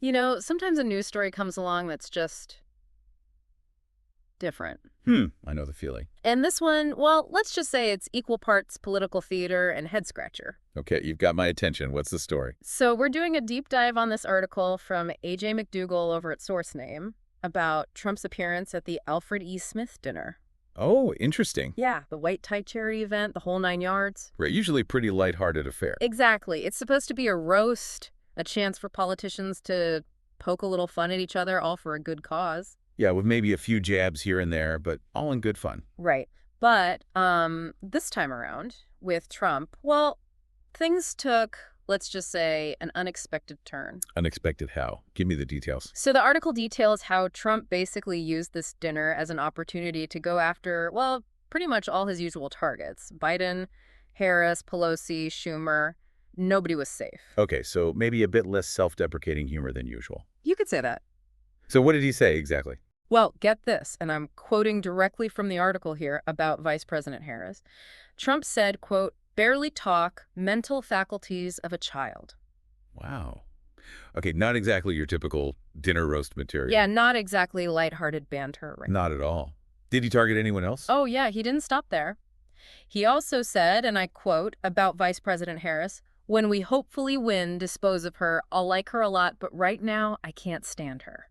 You know, sometimes a news story comes along that's just different. I know the feeling. And this one, well, let's just say it's equal parts political theater and head-scratcher. Okay, you've got my attention. What's the story? So we're doing a deep dive on this article from A.J. McDougall over at SourceName about Trump's appearance at the Alfred E. Smith dinner. Oh, interesting. Yeah, the white tie charity event, the whole 9 yards. Right, usually a pretty lighthearted affair. Exactly. It's supposed to be a roast, a chance for politicians to poke a little fun at each other, all for a good cause. Yeah, with maybe a few jabs here and there, but all in good fun. Right. But this time around with Trump, well, things took, let's just say, an unexpected turn. Unexpected how? Give me the details. So the article details how Trump basically used this dinner as an opportunity to go after, well, pretty much all his usual targets. Biden, Harris, Pelosi, Schumer. Nobody was safe. Okay, so maybe a bit less self-deprecating humor than usual. You could say that. So what did he say exactly? Well, get this, and I'm quoting directly from the article here about Vice President Harris. Trump said, quote, "barely talk, mental faculties of a child." Wow. Okay, not exactly your typical dinner roast material. Yeah, not exactly lighthearted banter, right? Not at all. Did he target anyone else? Oh, yeah, he didn't stop there. He also said, and I quote, about Vice President Harris, "when we hopefully win, dispose of her. I'll like her a lot, but right now, I can't stand her."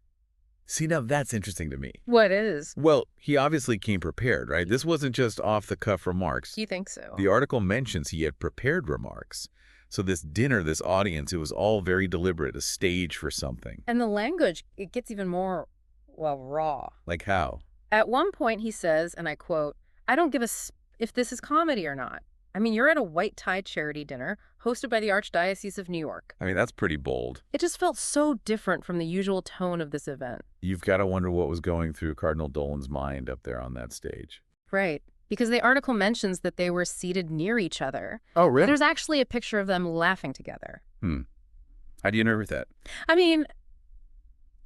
See, now that's interesting to me. What is? Well, he obviously came prepared, right? This wasn't just off-the-cuff remarks. You think so? The article mentions he had prepared remarks. So this dinner, this audience, it was all very deliberate, a stage for something. And the language, it gets even more, well, raw. Like how? At one point, he says, and I quote, "I don't give if this is comedy or not. I mean, you're at a white tie charity dinner hosted by the Archdiocese of New York." I mean, that's pretty bold. It just felt so different from the usual tone of this event. You've got to wonder what was going through Cardinal Dolan's mind up there on that stage. Right. Because the article mentions that they were seated near each other. Oh, really? There's actually a picture of them laughing together. How do you interpret that? I mean,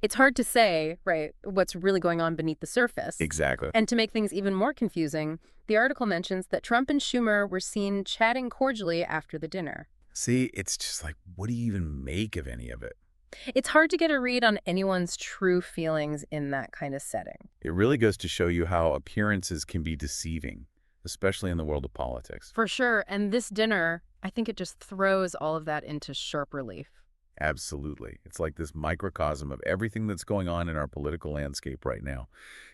it's hard to say, right, what's really going on beneath the surface. Exactly. And to make things even more confusing, the article mentions that Trump and Schumer were seen chatting cordially after the dinner. See, it's just like, what do you even make of any of it? It's hard to get a read on anyone's true feelings in that kind of setting. It really goes to show you how appearances can be deceiving, especially in the world of politics. For sure. And this dinner, I think it just throws all of that into sharp relief. Absolutely. It's like this microcosm of everything that's going on in our political landscape right now.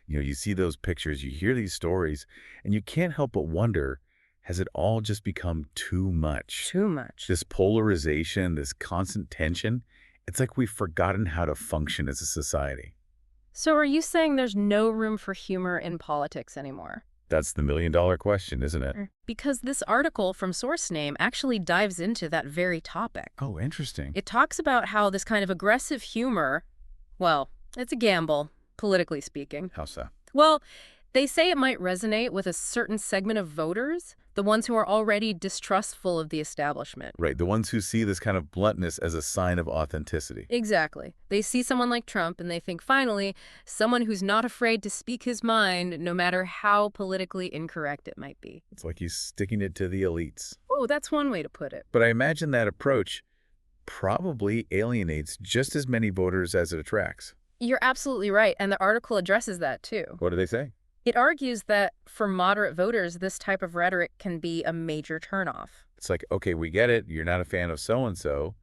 You know, you see those pictures, you hear these stories, and you can't help but wonder, has it all just become too much? Too much. This polarization, this constant tension, it's like we've forgotten how to function as a society. So are you saying there's no room for humor in politics anymore? That's the million-dollar question, isn't it? Because this article from SourceName actually dives into that very topic. Oh, interesting. It talks about how this kind of aggressive humor, well, it's a gamble, politically speaking. How so? Well, they say it might resonate with a certain segment of voters, the ones who are already distrustful of the establishment. Right, the ones who see this kind of bluntness as a sign of authenticity. Exactly. They see someone like Trump and they think, finally, someone who's not afraid to speak his mind, no matter how politically incorrect it might be. It's like he's sticking it to the elites. Oh, that's one way to put it. But I imagine that approach probably alienates just as many voters as it attracts. You're absolutely right, and the article addresses that too. What do they say? It argues that for moderate voters, this type of rhetoric can be a major turnoff. It's like, okay, we get it. You're not a fan of so-and-so,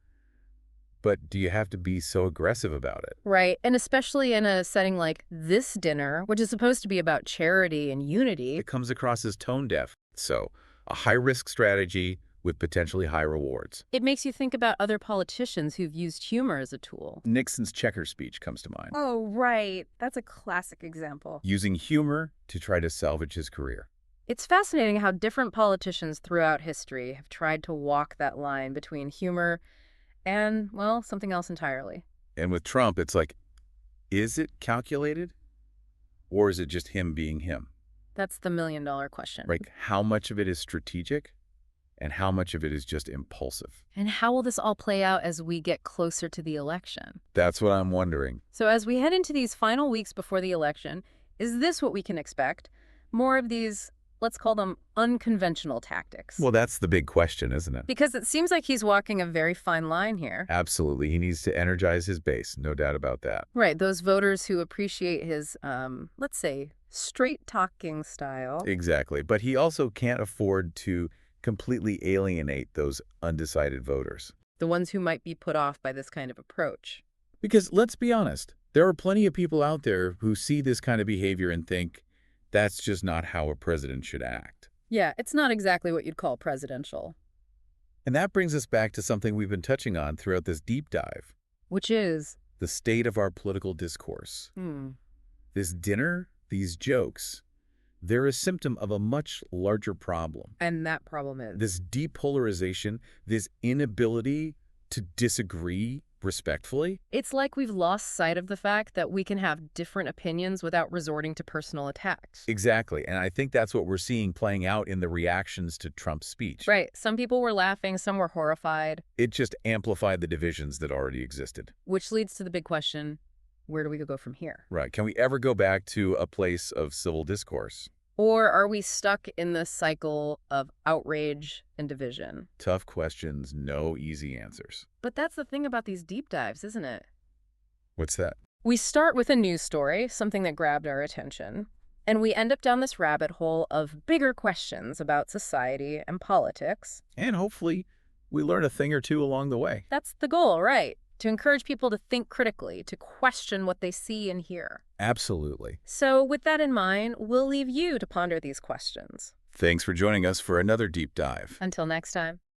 but do you have to be so aggressive about it? Right, and especially in a setting like this dinner, which is supposed to be about charity and unity. It comes across as tone deaf. So, a high-risk strategy with potentially high rewards. It makes you think about other politicians who've used humor as a tool. Nixon's checker speech comes to mind. Oh, right. That's a classic example. Using humor to try to salvage his career. It's fascinating how different politicians throughout history have tried to walk that line between humor and, well, something else entirely. And with Trump, it's like, is it calculated or is it just him being him? That's the million-dollar question. Like, how much of it is strategic and how much of it is just impulsive? And how will this all play out as we get closer to the election? That's what I'm wondering. So as we head into these final weeks before the election, is this what we can expect? More of these, let's call them unconventional tactics. Well, that's the big question, isn't it? Because it seems like he's walking a very fine line here. Absolutely. He needs to energize his base, no doubt about that. Right, those voters who appreciate his, let's say, straight-talking style. Exactly. But he also can't afford to completely alienate those undecided voters. The ones who might be put off by this kind of approach. Because let's be honest, there are plenty of people out there who see this kind of behavior and think that's just not how a president should act. Yeah, it's not exactly what you'd call presidential. And that brings us back to something we've been touching on throughout this deep dive. Which is? The state of our political discourse. Hmm. This dinner, these jokes, they're a symptom of a much larger problem. And that problem is? This depolarization, this inability to disagree respectfully. It's like we've lost sight of the fact that we can have different opinions without resorting to personal attacks. Exactly. And I think that's what we're seeing playing out in the reactions to Trump's speech. Right. Some people were laughing, some were horrified. It just amplified the divisions that already existed. Which leads to the big question, where do we go from here? Right. Can we ever go back to a place of civil discourse? Or are we stuck in this cycle of outrage and division? Tough questions, no easy answers. But that's the thing about these deep dives, isn't it? What's that? We start with a news story, something that grabbed our attention, and we end up down this rabbit hole of bigger questions about society and politics. And hopefully we learn a thing or two along the way. That's the goal, right? To encourage people to think critically, to question what they see and hear. Absolutely. So with that in mind, we'll leave you to ponder these questions. Thanks for joining us for another deep dive. Until next time.